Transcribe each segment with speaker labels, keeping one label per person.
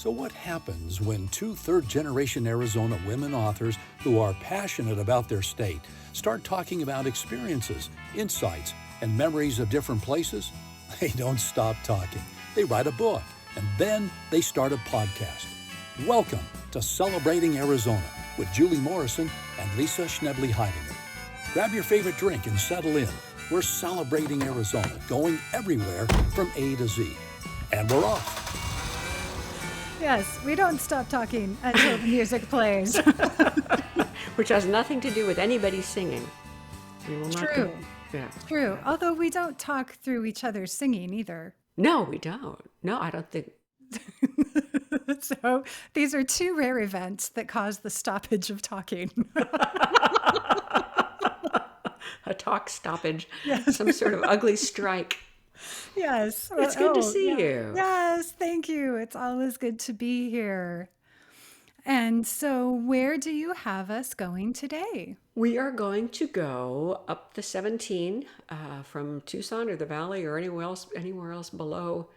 Speaker 1: So what happens when two third-generation Arizona women authors who are passionate about their state start talking about experiences, insights, and memories of different places? They don't stop talking. They write a book, and then they start a podcast. Welcome to Celebrating Arizona with Julie Morrison and Lisa Schnebly Heidinger. Grab your favorite drink and settle in. We're celebrating Arizona, going everywhere from A to Z. And we're off.
Speaker 2: Yes, we don't stop talking until the music plays.
Speaker 3: Which has nothing to do with anybody singing. We will not
Speaker 2: True.
Speaker 3: Yeah.
Speaker 2: True. Although we don't talk through each other's singing either.
Speaker 3: No, we don't. No, I don't think.
Speaker 2: So these are two rare events that cause the stoppage of talking.
Speaker 3: A talk stoppage.
Speaker 2: Yes.
Speaker 3: Some sort of ugly strike.
Speaker 2: Yes.
Speaker 3: It's good to see
Speaker 2: yeah.
Speaker 3: you.
Speaker 2: Yes, thank you. It's always good to be here. And so where do you have us going today?
Speaker 3: We are going to go up the 17 from Tucson or the Valley or anywhere else below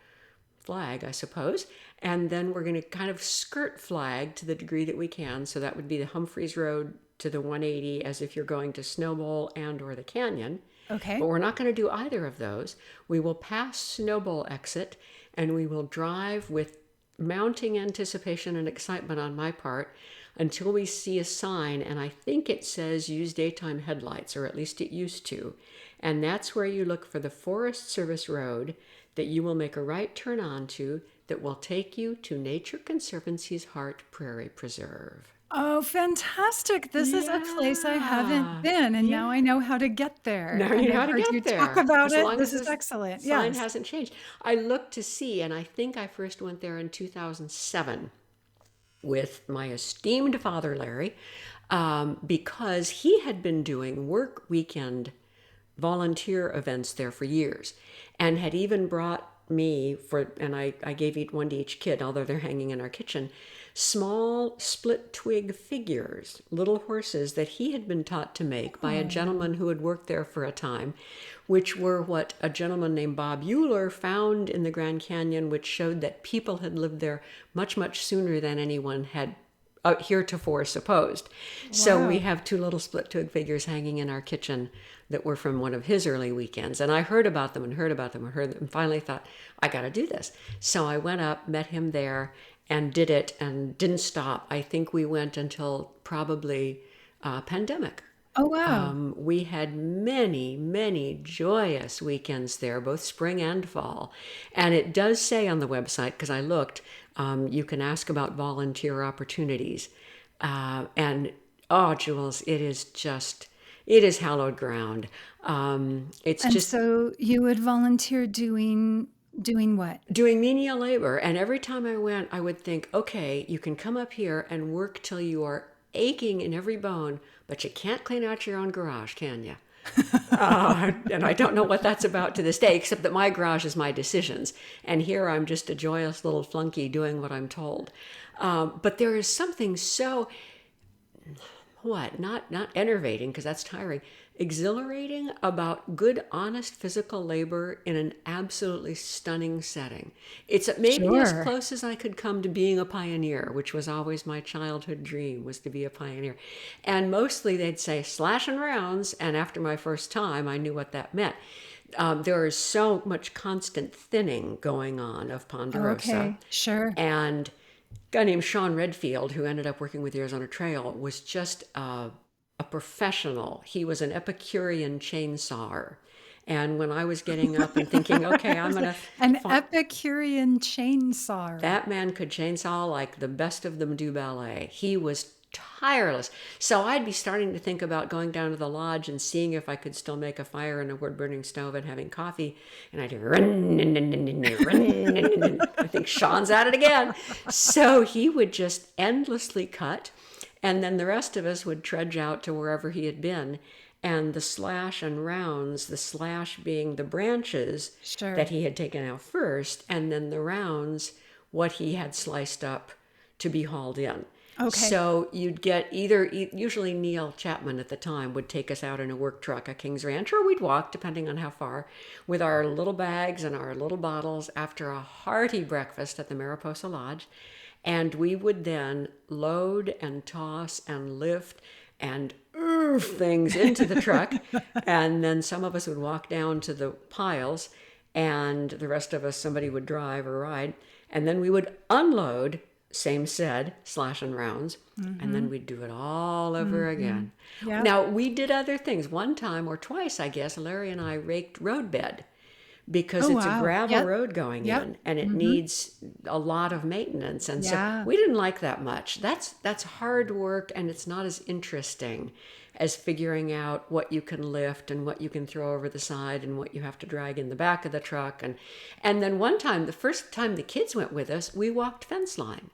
Speaker 3: Flag, I suppose. And then we're going to kind of skirt Flag to the degree that we can. So that would be the Humphreys Road to the 180 as if you're going to Snowbowl and or the Canyon.
Speaker 2: Okay.
Speaker 3: But we're not going to do either of those. We will pass Snowbowl exit and we will drive with mounting anticipation and excitement on my part until we see a sign, and I think it says use daytime headlights, or at least it used to. And that's where you look for the Forest Service Road that you will make a right turn onto that will take you to Nature Conservancy's Hart Prairie Preserve.
Speaker 2: Oh, fantastic. This is a place I haven't been, and now I know how to get there.
Speaker 3: Now you know how to
Speaker 2: I've heard
Speaker 3: get
Speaker 2: you
Speaker 3: there.
Speaker 2: talk about
Speaker 3: As long
Speaker 2: it. This
Speaker 3: as
Speaker 2: is
Speaker 3: the
Speaker 2: excellent.
Speaker 3: Sign
Speaker 2: Yes.
Speaker 3: hasn't changed. I looked to see, and I think I first went there in 2007 with my esteemed father, Larry, because he had been doing work weekend volunteer events there for years and had even brought me and I gave one to each kid, although they're hanging in our kitchen, small split twig figures, little horses that he had been taught to make by a gentleman who had worked there for a time, which were what a gentleman named Bob Euler found in the Grand Canyon, which showed that people had lived there much, much sooner than anyone had heretofore supposed. So we have two little split twig figures hanging in our kitchen that were from one of his early weekends. And I heard about them and finally thought, I got to do this. So I went up, met him there, and did it and didn't stop. I think we went until probably pandemic.
Speaker 2: Oh, wow.
Speaker 3: We had many, many joyous weekends there, both spring and fall. And it does say on the website, because I looked, you can ask about volunteer opportunities. And, Jules, it is hallowed ground.
Speaker 2: So you would volunteer doing what?
Speaker 3: Doing menial labor. And every time I went, I would think, okay, you can come up here and work till you are aching in every bone, but you can't clean out your own garage, can you? And I don't know what that's about to this day, except that my garage is my decisions. And here I'm just a joyous little flunky doing what I'm told. But there is something so, not enervating, because that's tiring, exhilarating about good, honest physical labor in an absolutely stunning setting. It's maybe as close as I could come to being a pioneer, which was always my childhood dream, was to be a pioneer. And mostly they'd say slash and rounds, and after my first time, I knew what that meant. There is so much constant thinning going on of ponderosa.
Speaker 2: Okay, sure.
Speaker 3: And a guy named Sean Redfield, who ended up working with the Arizona Trail, was just a professional. He was an Epicurean chainsawer. And when I was getting up and thinking, okay, I'm going to...
Speaker 2: Epicurean chainsawer.
Speaker 3: That man could chainsaw like the best of them do ballet. He was tireless. So I'd be starting to think about going down to the lodge and seeing if I could still make a fire in a wood-burning stove and having coffee. And I'd hear, I think Sean's at it again. So he would just endlessly cut. And then the rest of us would trudge out to wherever he had been. And the slash and rounds, the slash being the branches that he had taken out first, and then the rounds, what he had sliced up to be hauled in.
Speaker 2: Okay.
Speaker 3: So you'd get usually Neil Chapman at the time would take us out in a work truck at King's Ranch, or we'd walk, depending on how far, with our little bags and our little bottles after a hearty breakfast at the Mariposa Lodge. And we would then load and toss and lift and things into the truck. And then some of us would walk down to the piles, and the rest of us, somebody would drive or ride. And then we would unload, same said, slash and rounds, and then we'd do it all over again.
Speaker 2: Yeah.
Speaker 3: Now, we did other things. One time or twice, I guess, Larry and I raked roadbed, because
Speaker 2: Oh,
Speaker 3: it's a
Speaker 2: wow.
Speaker 3: gravel
Speaker 2: Yep.
Speaker 3: road going
Speaker 2: Yep.
Speaker 3: in, and it needs a lot of maintenance. And so
Speaker 2: Yeah.
Speaker 3: we didn't like that much. That's hard work, and it's not as interesting as figuring out what you can lift and what you can throw over the side and what you have to drag in the back of the truck. And then one time, the first time the kids went with us, we walked fence line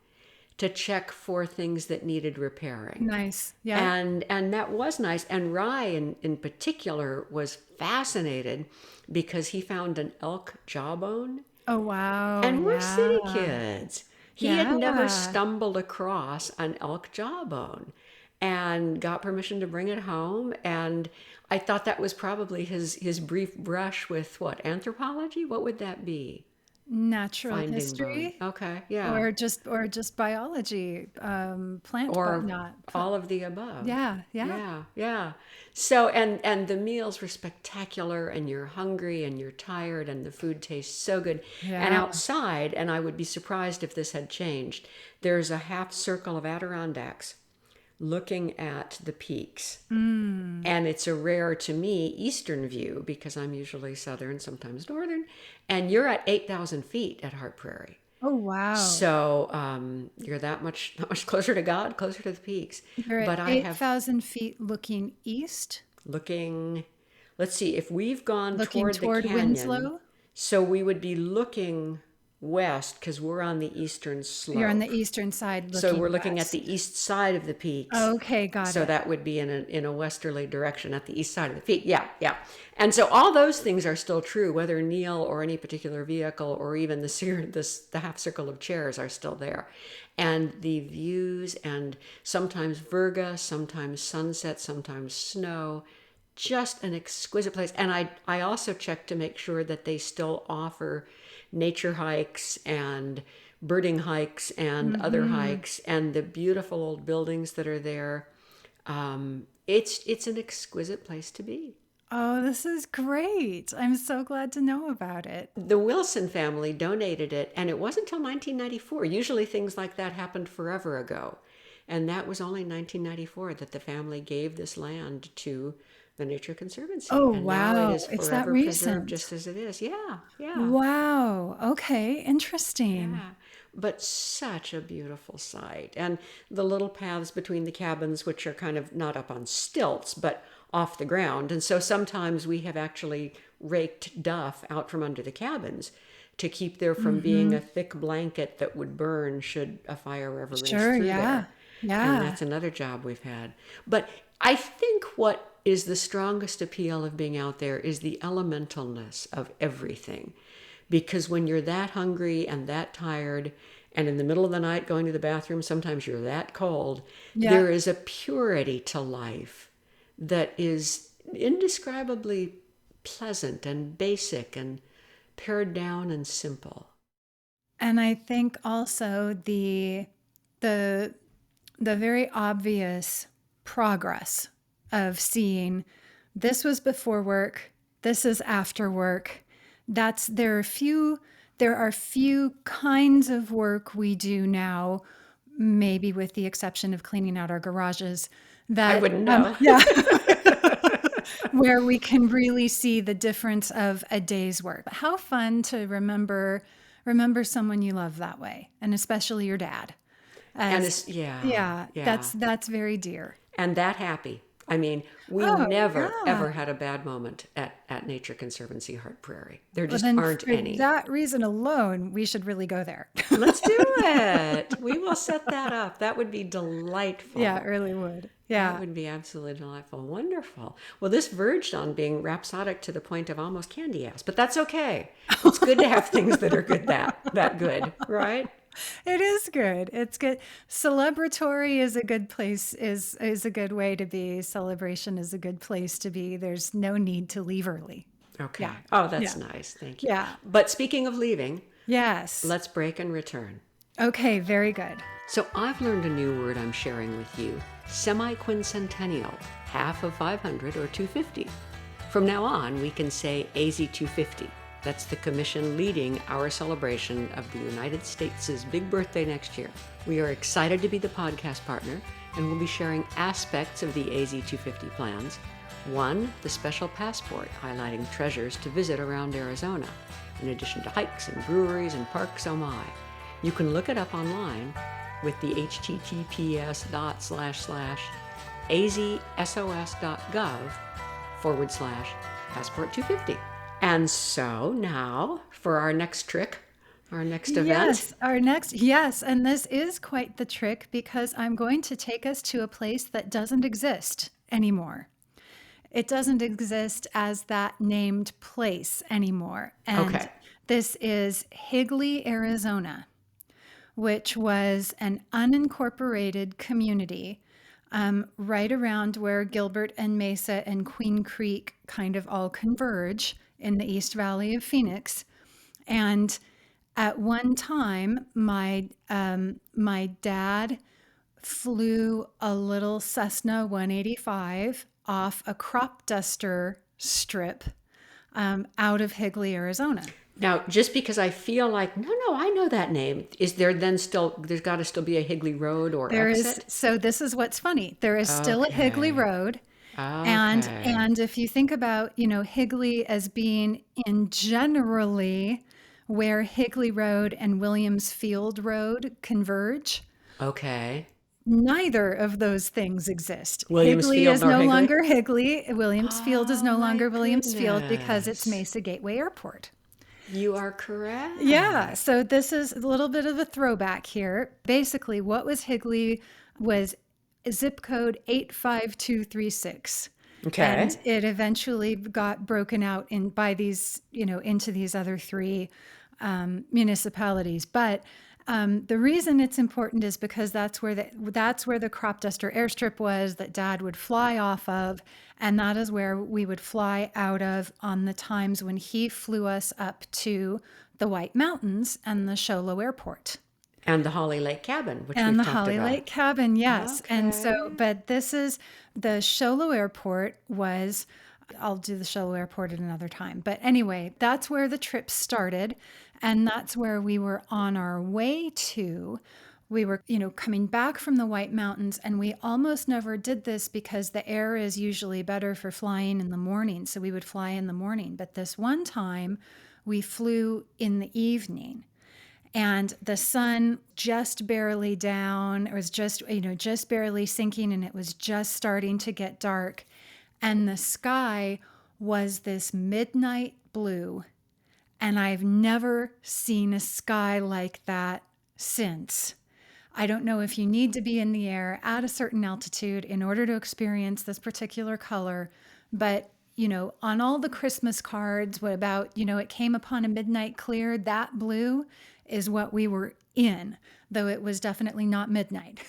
Speaker 3: to check for things that needed repairing.
Speaker 2: Nice. Yeah.
Speaker 3: And that was nice. And Rye in particular was fascinated because he found an elk jawbone.
Speaker 2: Oh, wow.
Speaker 3: And we're city
Speaker 2: Yeah.
Speaker 3: kids. He had never
Speaker 2: Yeah.
Speaker 3: stumbled across an elk jawbone and got permission to bring it home. And I thought that was probably his brief brush with what, anthropology? What would that be?
Speaker 2: Natural
Speaker 3: Finding
Speaker 2: history,
Speaker 3: bone. Okay, yeah.
Speaker 2: or just biology, plant,
Speaker 3: Or
Speaker 2: whatnot.
Speaker 3: all of the above.
Speaker 2: Yeah. Yeah.
Speaker 3: Yeah, yeah. So and the meals were spectacular, and you're hungry and you're tired, and the food tastes so good. And
Speaker 2: Yeah.
Speaker 3: outside, and I would be surprised if this had changed, there's a half circle of Adirondacks looking at the peaks. And it's a rare, to me, eastern view, because I'm usually southern, sometimes northern, and you're at 8,000 feet at Hart Prairie.
Speaker 2: Oh, wow.
Speaker 3: So you're that much closer to God, closer to the peaks.
Speaker 2: You're
Speaker 3: But
Speaker 2: at
Speaker 3: I have
Speaker 2: 8,000 feet looking east,
Speaker 3: looking, let's see, if we've gone
Speaker 2: looking
Speaker 3: toward
Speaker 2: toward
Speaker 3: the canyon,
Speaker 2: Winslow.
Speaker 3: so we would be looking west because we're on the eastern slope.
Speaker 2: You're on the eastern side
Speaker 3: So
Speaker 2: looking
Speaker 3: we're looking at
Speaker 2: west.
Speaker 3: the east side of the peaks.
Speaker 2: Okay, got
Speaker 3: So
Speaker 2: it.
Speaker 3: that would be in a westerly direction at the east side of the peak. Yeah, yeah. And so all those things are still true, whether Neil or any particular vehicle or even the half circle of chairs are still there. And the views, and sometimes virga, sometimes sunset, sometimes snow, just an exquisite place. And I also check to make sure that they still offer nature hikes and birding hikes and other hikes, and the beautiful old buildings that are there. It's an exquisite place to be.
Speaker 2: Oh, this is great. I'm so glad to know about it.
Speaker 3: The Wilson family donated it, and it wasn't until 1994. Usually things like that happened forever ago. And that was only 1994 that the family gave this land to the Nature Conservancy.
Speaker 2: Oh,
Speaker 3: And now
Speaker 2: wow.
Speaker 3: it is
Speaker 2: It's that
Speaker 3: forever preserved
Speaker 2: recent.
Speaker 3: just as it is. Yeah, yeah.
Speaker 2: Wow. Okay. Interesting.
Speaker 3: Yeah, but such a beautiful sight. And the little paths between the cabins, which are kind of not up on stilts, but off the ground. And so sometimes we have actually raked duff out from under the cabins to keep there from being a thick blanket that would burn should a fire ever race
Speaker 2: Sure.
Speaker 3: through
Speaker 2: Yeah.
Speaker 3: there. And
Speaker 2: Yeah.
Speaker 3: that's another job we've had. But I think what is the strongest appeal of being out there is the elementalness of everything. Because when you're that hungry and that tired, and in the middle of the night going to the bathroom, sometimes you're that cold,
Speaker 2: Yeah.
Speaker 3: there is a purity to life that is indescribably pleasant and basic and pared down and simple.
Speaker 2: And I think also the very obvious progress of seeing this was before work, this is after work. There are few kinds of work we do now, maybe with the exception of cleaning out our garages,
Speaker 3: I
Speaker 2: that
Speaker 3: wouldn't know.
Speaker 2: yeah, where we can really see the difference of a day's work. How fun to remember someone you love that way, and especially your dad.
Speaker 3: And
Speaker 2: As,
Speaker 3: yeah,
Speaker 2: yeah,
Speaker 3: yeah.
Speaker 2: that's very dear.
Speaker 3: And that happy. I mean, we
Speaker 2: Oh,
Speaker 3: never,
Speaker 2: yeah.
Speaker 3: ever had a bad moment at Nature Conservancy Hart Prairie. There
Speaker 2: Well,
Speaker 3: just
Speaker 2: then
Speaker 3: aren't
Speaker 2: for
Speaker 3: any.
Speaker 2: that reason alone, we should really go there.
Speaker 3: Let's do it. We will set that up. That would be delightful.
Speaker 2: Yeah, it really would.
Speaker 3: That
Speaker 2: Yeah.
Speaker 3: would be absolutely delightful. Wonderful. Well, this verged on being rhapsodic to the point of almost candy ass, but that's okay. It's good to have things that are good that good, right?
Speaker 2: It is good. It's good. Celebratory is a good place, is a good way to be. Celebration is a good place to be. There's no need to leave early.
Speaker 3: Okay.
Speaker 2: Yeah.
Speaker 3: Oh, that's
Speaker 2: Yeah.
Speaker 3: nice. Thank you.
Speaker 2: Yeah.
Speaker 3: But speaking of leaving,
Speaker 2: Yes.
Speaker 3: let's break and return.
Speaker 2: Okay, very good.
Speaker 3: So I've learned a new word I'm sharing with you, semi-quincentennial, half of 500 or 250. From now on, we can say AZ250. That's the commission leading our celebration of the United States' big birthday next year. We are excited to be the podcast partner, and we'll be sharing aspects of the AZ250 plans. One, the special passport highlighting treasures to visit around Arizona, in addition to hikes and breweries and parks, oh my. You can look it up online with the https://azsos.gov/passport 250. And so now for our next trick, our next event.
Speaker 2: Yes, and this is quite the trick because I'm going to take us to a place that doesn't exist anymore. It doesn't exist as that named place anymore. And
Speaker 3: Okay.
Speaker 2: this is Higley, Arizona, which was an unincorporated community right around where Gilbert and Mesa and Queen Creek kind of all converge in the East Valley of Phoenix. And at one time, my dad flew a little Cessna 185 off a crop duster strip out of Higley, Arizona.
Speaker 3: Now, just because I feel like, no, I know that name, is there then still, there's got to still be a Higley Road or exit?
Speaker 2: So this is what's funny. There is still a Higley
Speaker 3: Okay.
Speaker 2: Road.
Speaker 3: Okay.
Speaker 2: And if you think about, Higley as being in generally where Higley Road and Williams Field Road converge,
Speaker 3: Okay.
Speaker 2: neither of those things exist.
Speaker 3: Williams
Speaker 2: Higley
Speaker 3: Field
Speaker 2: is
Speaker 3: nor
Speaker 2: no
Speaker 3: Higley?
Speaker 2: longer Higley. Williams Field is
Speaker 3: Oh
Speaker 2: no
Speaker 3: my
Speaker 2: longer Williams Field because it's
Speaker 3: goodness.
Speaker 2: Mesa Gateway Airport.
Speaker 3: You are correct.
Speaker 2: Yeah, so this is a little bit of a throwback here. Basically, what was Higley was zip code 85236. And
Speaker 3: Okay.
Speaker 2: it eventually got broken out by these, into these other three municipalities. But the reason it's important is because that's where the crop duster airstrip was that Dad would fly off of, and that is where we would fly out of on the times when he flew us up to the White Mountains and the Sholo Airport.
Speaker 3: And the Holly Lake Cabin, which
Speaker 2: And
Speaker 3: we've
Speaker 2: the
Speaker 3: talked
Speaker 2: Holly
Speaker 3: about.
Speaker 2: Lake Cabin, yes. And so,
Speaker 3: Okay.
Speaker 2: but this is the Sholo Airport was, I'll do the Sholo Airport at another time. But anyway, that's where the trip started. And that's where we were on our way to. We were, coming back from the White Mountains, and we almost never did this because the air is usually better for flying in the morning. So we would fly in the morning. But this one time, we flew in the evening. And the sun just barely down. It was just barely sinking, and it was just starting to get dark. And the sky was this midnight blue. And I've never seen a sky like that since. I don't know if you need to be in the air at a certain altitude in order to experience this particular color, but on all the Christmas cards, what about, it came upon a midnight clear, that blue is what we were in, though it was definitely not midnight.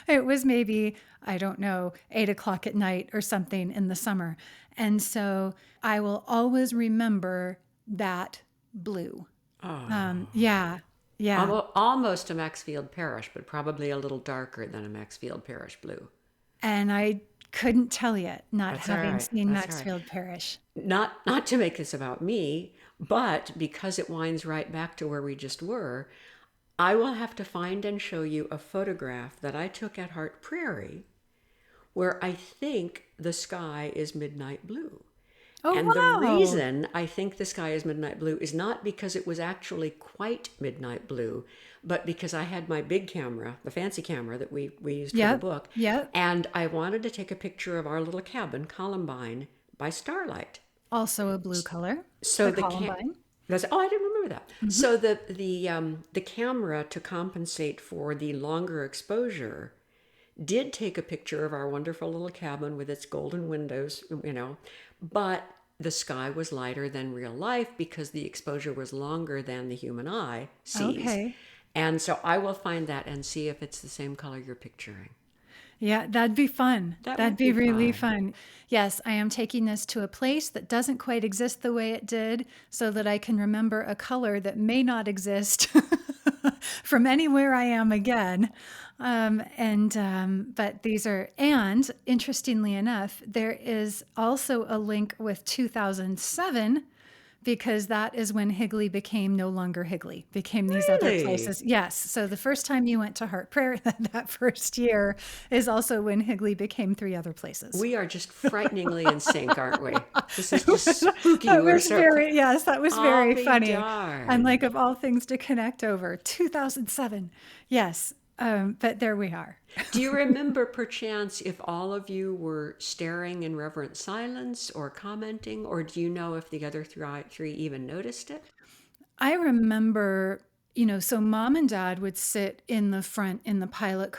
Speaker 2: It was maybe, I don't know, 8 o'clock at night or something in the summer. And so I will always remember that blue.
Speaker 3: Oh.
Speaker 2: Yeah.
Speaker 3: Almost a Maxfield Parish, but probably a little darker than a Maxfield Parish blue.
Speaker 2: And I couldn't tell you, not
Speaker 3: That's all
Speaker 2: having
Speaker 3: right.
Speaker 2: seen
Speaker 3: That's all right.
Speaker 2: Maxfield Parish.
Speaker 3: Not to make this about me, but because it winds right back to where we just were, I will have to find and show you a photograph that I took at Hart Prairie where I think the sky is midnight blue.
Speaker 2: Oh,
Speaker 3: And
Speaker 2: wow.
Speaker 3: the reason I think the sky is midnight blue is not because it was actually quite midnight blue, but because I had my big camera, the fancy camera that we used for the book, and I wanted to take a picture of our little cabin, Columbine, by starlight.
Speaker 2: Also a blue color.
Speaker 3: So
Speaker 2: the Columbine.
Speaker 3: I didn't remember that. Mm-hmm. So the camera, to compensate for the longer exposure, did take a picture of our wonderful little cabin with its golden windows, but the sky was lighter than real life because the exposure was longer than the human eye sees.
Speaker 2: Okay.
Speaker 3: And so I will find that and see if it's the same color you're picturing.
Speaker 2: Yeah, that'd be fun.
Speaker 3: That
Speaker 2: That'd
Speaker 3: would
Speaker 2: be
Speaker 3: be
Speaker 2: really
Speaker 3: fun.
Speaker 2: fun. Yes, I am taking this to a place that doesn't quite exist the way it did so that I can remember a color that may not exist from anywhere I am again. But these are, and interestingly enough, there is also a link with 2007 because that is when Higley became no longer Higley, became these other
Speaker 3: Really?
Speaker 2: places. Yes. So the first time you went to Hart Prairie that first year is also when Higley became 3 other places.
Speaker 3: We are just frighteningly in sync, aren't we? This is just spooky.
Speaker 2: That
Speaker 3: We're
Speaker 2: was
Speaker 3: so
Speaker 2: very, yes, that was very
Speaker 3: I'll be
Speaker 2: funny.
Speaker 3: darned.
Speaker 2: And like of all things to connect over, 2007. Yes. But there we are.
Speaker 3: Do you remember, perchance, if all of you were staring in reverent silence or commenting, or do you know if the other three even noticed it?
Speaker 2: I remember, so mom and dad would sit in the front in the pilot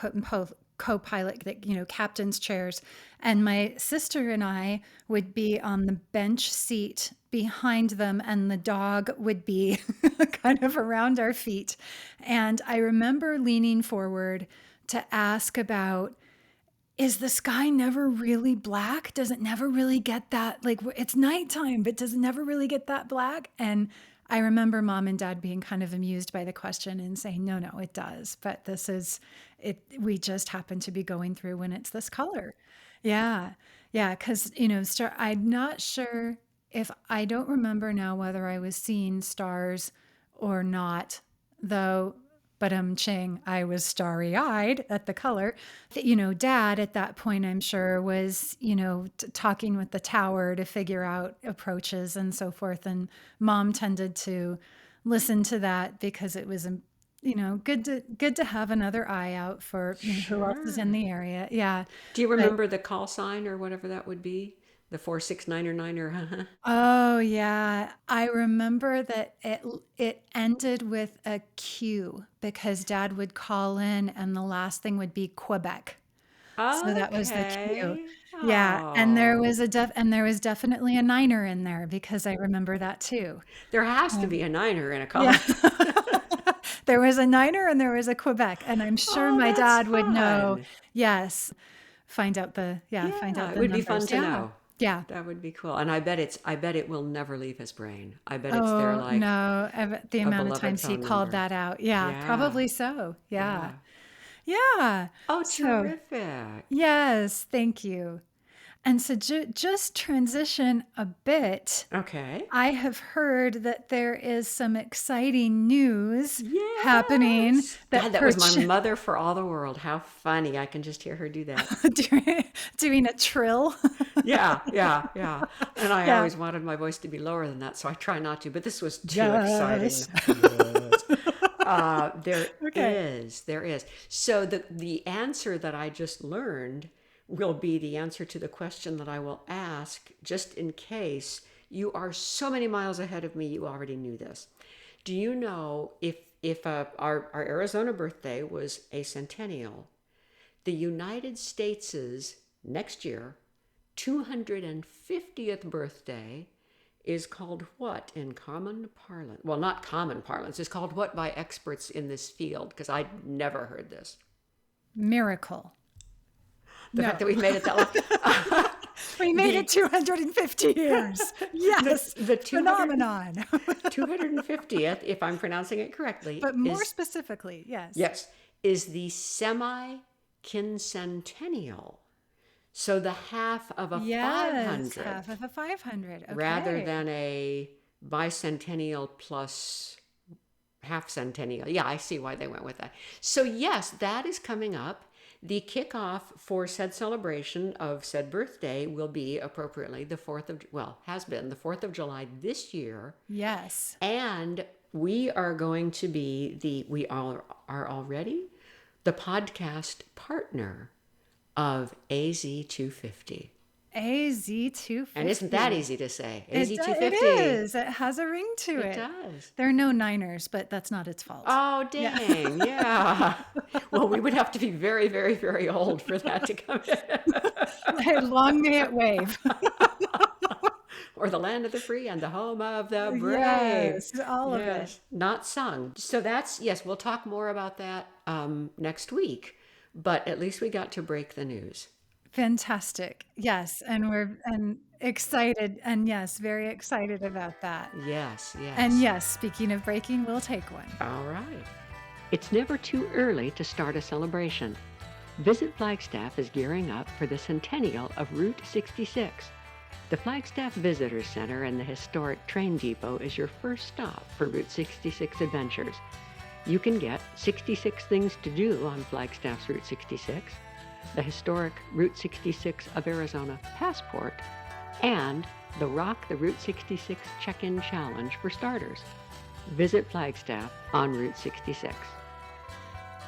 Speaker 2: co-pilot, captain's chairs. And my sister and I would be on the bench seat behind them, and the dog would be kind of around our feet. And I remember leaning forward to ask about, is the sky never really black? Does it never really get that? Like, it's nighttime, but does it never really get that black? And I remember mom and dad being kind of amused by the question and saying, no, it does. But this is it. We just happen to be going through when it's this color. Yeah. Yeah. Because, I'm not sure if I don't remember now whether I was seeing stars or not, though. But I was starry-eyed at the color. Dad at that point, I'm sure, was, talking with the tower to figure out approaches and so forth. And mom tended to listen to that because it was, good to have another eye out for who else is in the area. Yeah.
Speaker 3: Do you remember the call sign or whatever that would be? The 469 or
Speaker 2: Oh yeah, I remember that it ended with a Q because Dad would call in and the last thing would be Quebec. So that was the Q. Yeah, and there
Speaker 3: Oh,
Speaker 2: was there was definitely a niner in there because I remember that too.
Speaker 3: there has to be a niner in a call.
Speaker 2: Yeah. There was a niner and there was a Quebec, and I'm sure
Speaker 3: Oh,
Speaker 2: my
Speaker 3: that's
Speaker 2: dad would know.
Speaker 3: fun.
Speaker 2: Yes. Find out the find
Speaker 3: Yeah,
Speaker 2: out
Speaker 3: it
Speaker 2: the
Speaker 3: would be fun
Speaker 2: numbers.
Speaker 3: to
Speaker 2: Yeah.
Speaker 3: know.
Speaker 2: Yeah.
Speaker 3: That would be cool. And I bet it will never leave his brain. I bet it's there
Speaker 2: Oh,
Speaker 3: like
Speaker 2: no. The
Speaker 3: a
Speaker 2: amount of
Speaker 3: beloved
Speaker 2: times he
Speaker 3: phone
Speaker 2: called
Speaker 3: number.
Speaker 2: that out. Yeah,
Speaker 3: Yeah.
Speaker 2: probably so. Yeah.
Speaker 3: Yeah.
Speaker 2: Yeah.
Speaker 3: Oh,
Speaker 2: So,
Speaker 3: terrific.
Speaker 2: yes, thank you. And so just transition a bit.
Speaker 3: Okay.
Speaker 2: I have heard that there is some exciting news happening
Speaker 3: Yes.
Speaker 2: that
Speaker 3: God, that was my mother for all the world. How funny. I can just hear her do that.
Speaker 2: doing a trill.
Speaker 3: Yeah, yeah, yeah. And I
Speaker 2: Yeah.
Speaker 3: always wanted my voice to be lower than that, so I try not to, but this was too
Speaker 2: Yes.
Speaker 3: exciting. Yes. There
Speaker 2: Okay.
Speaker 3: is. So the answer that I just learned will be the answer to the question that I will ask, just in case you are so many miles ahead of me, you already knew this. Do you know if our Arizona birthday was a centennial, the United States' next year 250th birthday is called what in common parlance? Well, not common parlance. It's called what by experts in this field? Because I'd never heard this.
Speaker 2: Miracle.
Speaker 3: The
Speaker 2: No.
Speaker 3: fact that we've made it that long.
Speaker 2: We made it 250 years. Yes.
Speaker 3: The
Speaker 2: 200 phenomenon.
Speaker 3: 250th, if I'm pronouncing it correctly,
Speaker 2: But more specifically, yes.
Speaker 3: is the semi-quincentennial. So the half of a
Speaker 2: Yes,
Speaker 3: 500
Speaker 2: half of a 500. Okay.
Speaker 3: rather than a bicentennial plus half centennial. Yeah, I see why they went with that. So yes, that is coming up. The kickoff for said celebration of said birthday will be appropriately has been the 4th of July this year.
Speaker 2: Yes.
Speaker 3: And we are going to be we all are already the podcast partner of AZ250.
Speaker 2: AZ250.
Speaker 3: And isn't that easy to say?
Speaker 2: It
Speaker 3: AZ250.
Speaker 2: is. It has a ring to
Speaker 3: It
Speaker 2: it.
Speaker 3: does.
Speaker 2: There are no niners, but that's not its fault.
Speaker 3: Oh, dang. Yeah. Well, we would have to be very, very, very old for that to come in.
Speaker 2: Long may it wave.
Speaker 3: or the land of the free and the home of the brave.
Speaker 2: Yes, all of it.
Speaker 3: Yes, not sung. So that's, yes, we'll talk more about that next week, but at least we got to break the news.
Speaker 2: Fantastic. Yes, and we're excited, and yes, very excited about that.
Speaker 3: Yes,
Speaker 2: And
Speaker 3: yes.
Speaker 2: yes, speaking of breaking, we'll take one.
Speaker 3: All right. It's never too early to start a celebration. Visit Flagstaff is gearing up for the centennial of Route 66. The Flagstaff Visitor Center and the historic train depot is your first stop for Route 66 adventures. You can get 66 things to do on Flagstaff's Route 66, the historic Route 66 of Arizona passport, and the Rock the Route 66 Check-in Challenge for starters. Visit Flagstaff on Route 66.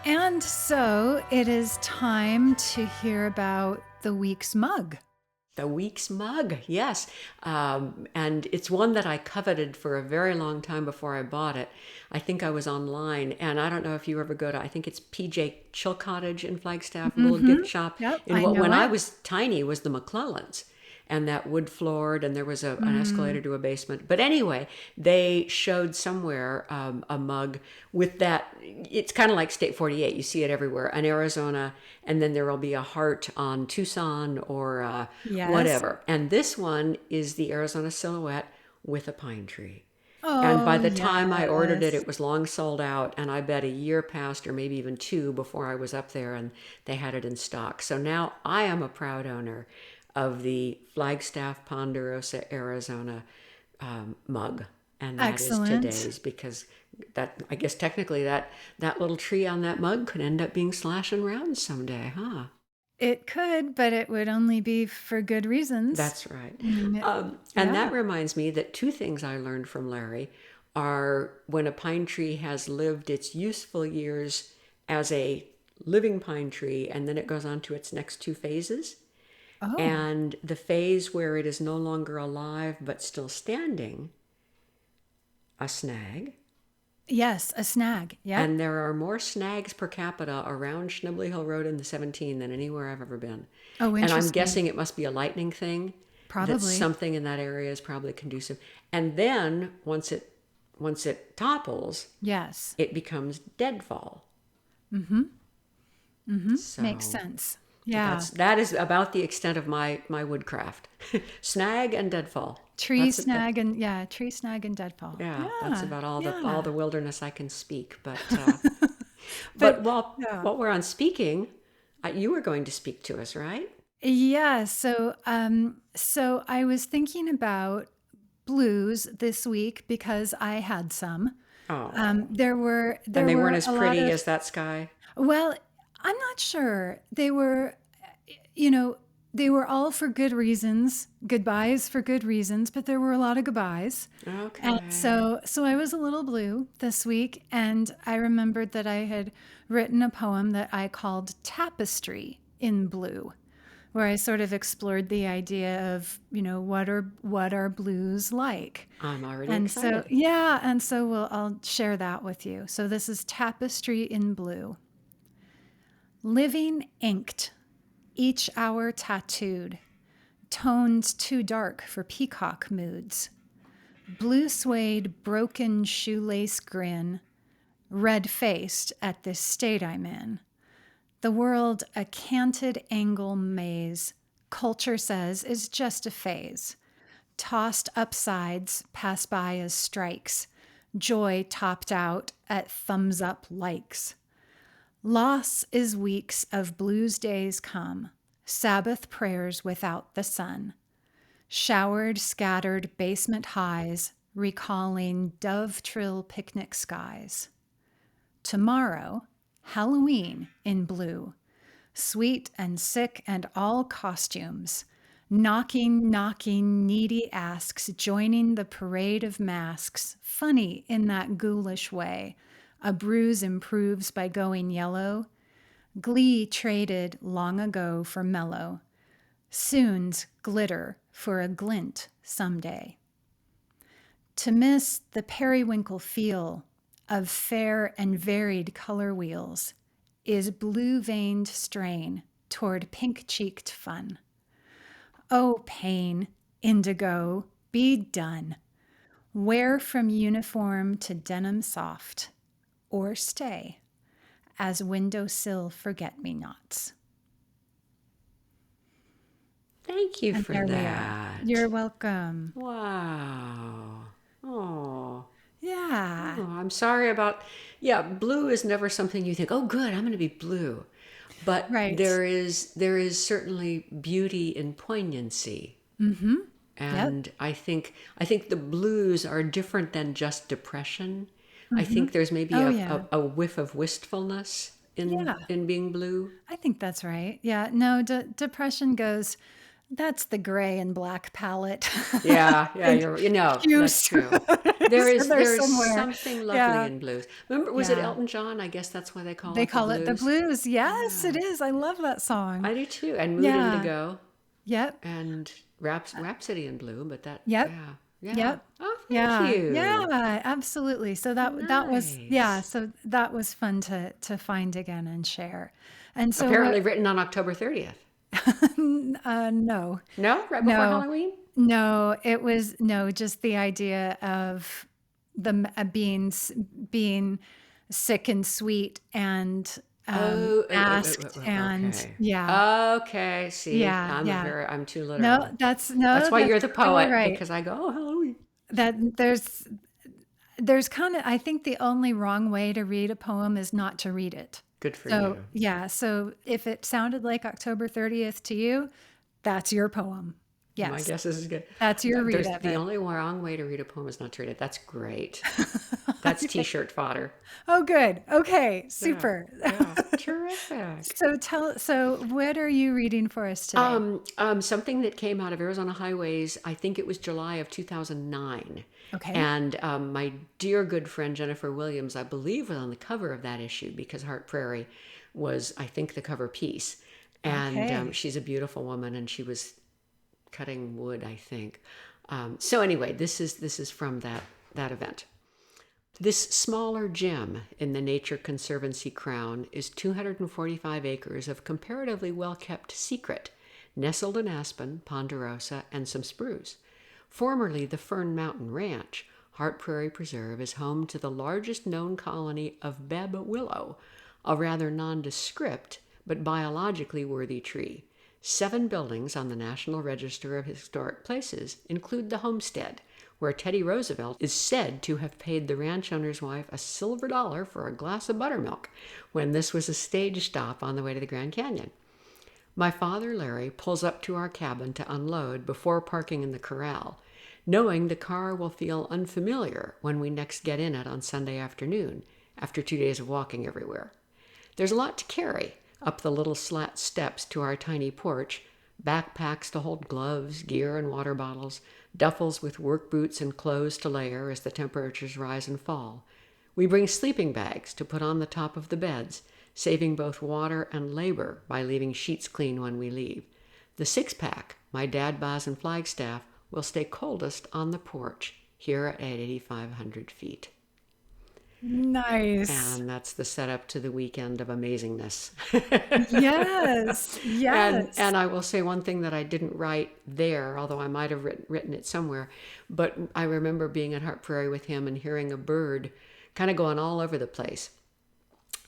Speaker 2: And so it is time to hear about the week's mug.
Speaker 3: The week's mug, yes. And it's one that I coveted for a very long time before I bought it. I think I was online, and I don't know if you ever go to, I think it's PJ Chill Cottage in Flagstaff, a little gift shop.
Speaker 2: Yep,
Speaker 3: And
Speaker 2: I know
Speaker 3: when I
Speaker 2: it.
Speaker 3: was tiny was the McClellans. And that wood floored, and there was an escalator to a basement. But anyway, they showed somewhere a mug with that. It's kind of like State 48. You see it everywhere, an Arizona, and then there will be a heart on Tucson or
Speaker 2: Yes.
Speaker 3: whatever. And this one is the Arizona silhouette with a pine tree.
Speaker 2: Oh,
Speaker 3: And by the time I ordered it,
Speaker 2: yes.
Speaker 3: it was long sold out. And I bet a year passed, or maybe even two, before I was up there and they had it in stock. So now I am a proud owner of the Flagstaff Ponderosa, Arizona mug. And that
Speaker 2: Excellent.
Speaker 3: is today's, because that, I guess technically that little tree on that mug could end up being Slash and Round someday, huh?
Speaker 2: It could, but it would only be for good reasons.
Speaker 3: That's right.
Speaker 2: Mm,
Speaker 3: And that
Speaker 2: yeah.
Speaker 3: reminds me that two things I learned from Larry are when a pine tree has lived its useful years as a living pine tree, and then it goes on to its next two phases.
Speaker 2: Oh,
Speaker 3: And the phase where it is no longer alive but still standing, a snag.
Speaker 2: yes, a snag. Yep.
Speaker 3: And there are more snags per capita around Schnebly Hill Road in the 17 than anywhere I've ever been.
Speaker 2: Oh,
Speaker 3: And I'm
Speaker 2: interesting.
Speaker 3: guessing it must be a lightning thing. That
Speaker 2: Probably.
Speaker 3: something in that area is probably conducive. And then once it topples,
Speaker 2: Yes.
Speaker 3: it becomes deadfall. So
Speaker 2: Makes sense. Yeah.
Speaker 3: that is about the extent of my woodcraft. Snag and deadfall.
Speaker 2: Tree
Speaker 3: That's it.
Speaker 2: snag and tree snag and deadfall.
Speaker 3: Yeah, that's about all the wilderness I can speak. But
Speaker 2: But
Speaker 3: while
Speaker 2: yeah.
Speaker 3: while we're on speaking, you were going to speak to us, right?
Speaker 2: Yeah, so I was thinking about blues this week because I had some.
Speaker 3: Oh,
Speaker 2: There were
Speaker 3: and they weren't as
Speaker 2: a lot
Speaker 3: pretty
Speaker 2: of,
Speaker 3: as that sky.
Speaker 2: well, I'm not sure. They were, they were all for good reasons, goodbyes for good reasons, but there were a lot of goodbyes.
Speaker 3: Okay.
Speaker 2: And so I was a little blue this week, and I remembered that I had written a poem that I called Tapestry in Blue, where I sort of explored the idea of, what are blues like?
Speaker 3: I'm already
Speaker 2: And
Speaker 3: excited.
Speaker 2: I'll share that with you. So this is Tapestry in Blue. Living inked, each hour tattooed, tones too dark for peacock moods. Blue suede, broken shoelace grin, red-faced at this state I'm in. The world a canted angle maze, culture says is just a phase. Tossed upsides pass by as strikes, joy topped out at thumbs up likes. Loss is weeks of blues days come, Sabbath prayers without the sun. Showered, scattered basement highs, recalling dove trill picnic skies. Tomorrow, Halloween in blue, sweet and sick and all costumes. Knocking, needy asks, joining the parade of masks, funny in that ghoulish way. A bruise improves by going yellow. Glee traded long ago for mellow. Soon's glitter for a glint someday. To miss the periwinkle feel of fair and varied color wheels is blue-veined strain toward pink-cheeked fun. Oh, pain, indigo, be done. Wear from uniform to denim soft, or stay as windowsill forget-me-nots.
Speaker 3: Thank you
Speaker 2: And
Speaker 3: for
Speaker 2: there we are.
Speaker 3: that.
Speaker 2: You're welcome.
Speaker 3: Wow. Oh.
Speaker 2: Yeah.
Speaker 3: Oh, I'm sorry about, yeah, blue is never something you think, oh, good, I'm going to be blue. But
Speaker 2: Right.
Speaker 3: there is certainly beauty in poignancy.
Speaker 2: Mm-hmm. Yep.
Speaker 3: And I think the blues are different than just depression. I
Speaker 2: Mm-hmm.
Speaker 3: think there's maybe
Speaker 2: Oh,
Speaker 3: a,
Speaker 2: yeah.
Speaker 3: a whiff of wistfulness in
Speaker 2: Yeah.
Speaker 3: in being blue.
Speaker 2: I think that's right. Yeah. No, depression goes, that's the gray and black palette. I
Speaker 3: Yeah, yeah,
Speaker 2: think
Speaker 3: that's
Speaker 2: hues
Speaker 3: true. There
Speaker 2: is in
Speaker 3: is
Speaker 2: there
Speaker 3: there is
Speaker 2: somewhere.
Speaker 3: something lovely
Speaker 2: Yeah.
Speaker 3: in blues. Remember, was it
Speaker 2: Yeah.
Speaker 3: Elton John? I guess that's why they call
Speaker 2: They
Speaker 3: it the
Speaker 2: call it the
Speaker 3: blues.
Speaker 2: blues. Yes, it
Speaker 3: Yeah,
Speaker 2: is. I love that song.
Speaker 3: I do too. And Mood
Speaker 2: Yeah.
Speaker 3: Indigo
Speaker 2: Yep.
Speaker 3: and Rhapsody in Blue. But that,
Speaker 2: Yep.
Speaker 3: yeah, yeah.
Speaker 2: Yep.
Speaker 3: Oh, thank
Speaker 2: Yeah.
Speaker 3: you.
Speaker 2: Yeah, absolutely. So that was, yeah,
Speaker 3: Nice.
Speaker 2: so that was fun to find again and share. And so
Speaker 3: Apparently
Speaker 2: what
Speaker 3: written on October 30th.
Speaker 2: no.
Speaker 3: No, right before
Speaker 2: No.
Speaker 3: Halloween.
Speaker 2: No, it was no, just the idea of being sick and sweet and asked and
Speaker 3: Okay.
Speaker 2: yeah.
Speaker 3: Okay. See,
Speaker 2: Yeah, yeah.
Speaker 3: I'm too
Speaker 2: No,
Speaker 3: literal.
Speaker 2: no,
Speaker 3: That's why
Speaker 2: that's
Speaker 3: you're the
Speaker 2: totally
Speaker 3: poet,
Speaker 2: right.
Speaker 3: because I go, oh, Halloween.
Speaker 2: That there's kind of, I think the only wrong way to read a poem is not to read it.
Speaker 3: Good for
Speaker 2: So,
Speaker 3: you.
Speaker 2: yeah, so if it sounded like October 30th to you, that's your poem.
Speaker 3: My
Speaker 2: Yes,
Speaker 3: guess is good.
Speaker 2: that's your read
Speaker 3: There's
Speaker 2: of
Speaker 3: the
Speaker 2: it.
Speaker 3: only wrong way to read a poem is not to read it. That's great. That's t-shirt fodder.
Speaker 2: Oh, good. Okay,
Speaker 3: Yeah.
Speaker 2: super.
Speaker 3: Yeah. Terrific.
Speaker 2: So what are you reading for us today?
Speaker 3: Something that came out of Arizona Highways, I think it was July of 2009.
Speaker 2: Okay.
Speaker 3: And my dear good friend Jennifer Williams, I believe, was on the cover of that issue because Hart Prairie was, I think, the cover piece. And
Speaker 2: Okay.
Speaker 3: she's a beautiful woman, and she was cutting wood, I think. So anyway, this is from that event. This smaller gem in the Nature Conservancy crown is 245 acres of comparatively well-kept secret, nestled in aspen, ponderosa, and some spruce. Formerly the Fern Mountain Ranch, Hart Prairie Preserve is home to the largest known colony of beb willow, a rather nondescript but biologically worthy tree. 7 buildings on the National Register of Historic Places include the homestead, where Teddy Roosevelt is said to have paid the ranch owner's wife a silver dollar for a glass of buttermilk when this was a stage stop on the way to the Grand Canyon. My father, Larry, pulls up to our cabin to unload before parking in the corral, knowing the car will feel unfamiliar when we next get in it on Sunday afternoon, after 2 days of walking everywhere. There's a lot to carry up the little slat steps to our tiny porch, backpacks to hold gloves, gear, and water bottles, duffels with work boots and clothes to layer as the temperatures rise and fall. We bring sleeping bags to put on the top of the beds, saving both water and labor by leaving sheets clean when we leave. The 6-pack my dad buys in Flagstaff will stay coldest on the porch here at 8,500 feet.
Speaker 2: Nice.
Speaker 3: And that's the setup to the weekend of amazingness.
Speaker 2: Yes.
Speaker 3: And
Speaker 2: Yes.
Speaker 3: and I will say one thing that I didn't write there, although I might have written it somewhere, but I remember being at Hart Prairie with him and hearing a bird kind of going all over the place.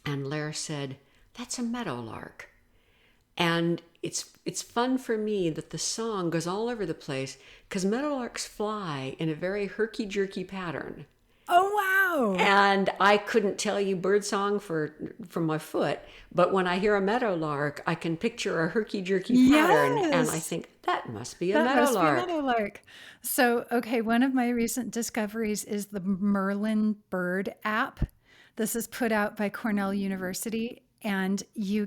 Speaker 3: And Lair said, "That's a meadowlark." And it's fun for me that the song goes all over the place because meadowlarks fly in a very herky-jerky pattern.
Speaker 2: Oh, wow.
Speaker 3: And I couldn't tell you birdsong from my foot, but when I hear a meadowlark, I can picture a herky-jerky pattern, and I
Speaker 2: Yes.
Speaker 3: think that must be a
Speaker 2: That must be
Speaker 3: meadowlark.
Speaker 2: meadowlark. So, okay, one of my recent discoveries is the Merlin Bird app. This is put out by Cornell University, and you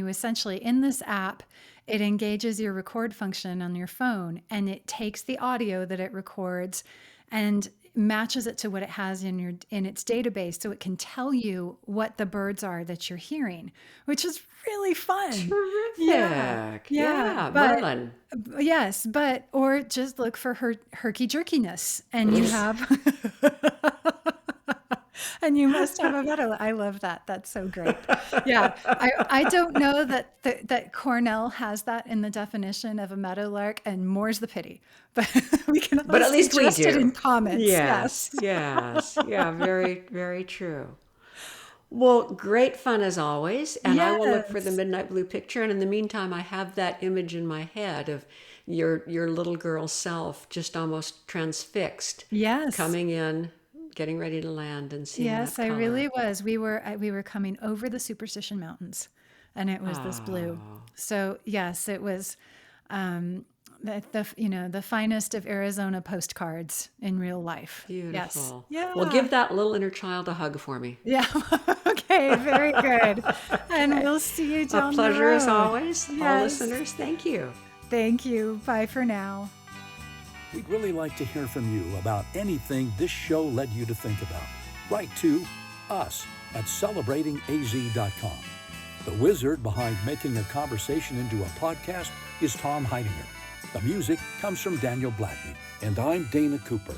Speaker 2: essentially, in this app, it engages your record function on your phone, and it takes the audio that it records and matches it to what it has in its database, so it can tell you what the birds are that you're hearing, which is really fun. Yeah.
Speaker 3: Terrific.
Speaker 2: Yeah.
Speaker 3: Yeah, Merlin.
Speaker 2: Yes, or just look for herky jerkiness and you have And you must have a meadow. I love that. That's so great. Yeah, I don't know that Cornell has that in the definition of a meadowlark, and more's the pity. But we can
Speaker 3: But
Speaker 2: always
Speaker 3: at least we
Speaker 2: suggest it in
Speaker 3: do.
Speaker 2: comments.
Speaker 3: Yes,
Speaker 2: Yes.
Speaker 3: yes. Yeah, very, very true. Well, great fun as always. And I will look for the
Speaker 2: Yes.
Speaker 3: midnight blue picture. And in the meantime, I have that image in my head of your little girl self just almost transfixed,
Speaker 2: Yes.
Speaker 3: coming in, getting ready to land and seeing that
Speaker 2: Yes, I
Speaker 3: color.
Speaker 2: really was. We were coming over the Superstition Mountains, and it was this blue.
Speaker 3: Oh,
Speaker 2: So yes, it was the finest of Arizona postcards in real life. Yes.
Speaker 3: beautiful. Well,
Speaker 2: Yeah.
Speaker 3: give that little inner child a hug for me.
Speaker 2: Yeah. Okay. Very good. And
Speaker 3: Okay.
Speaker 2: we'll see you
Speaker 3: A
Speaker 2: down the
Speaker 3: pleasure as
Speaker 2: road.
Speaker 3: always. All
Speaker 2: Yes.
Speaker 3: listeners, thank you.
Speaker 2: Thank you. Bye for now.
Speaker 1: We'd really like to hear from you about anything this show led you to think about. Write to us at celebratingaz.com. The wizard behind making a conversation into a podcast is Tom Heidinger. The music comes from Daniel Blattney, and I'm Dana Cooper.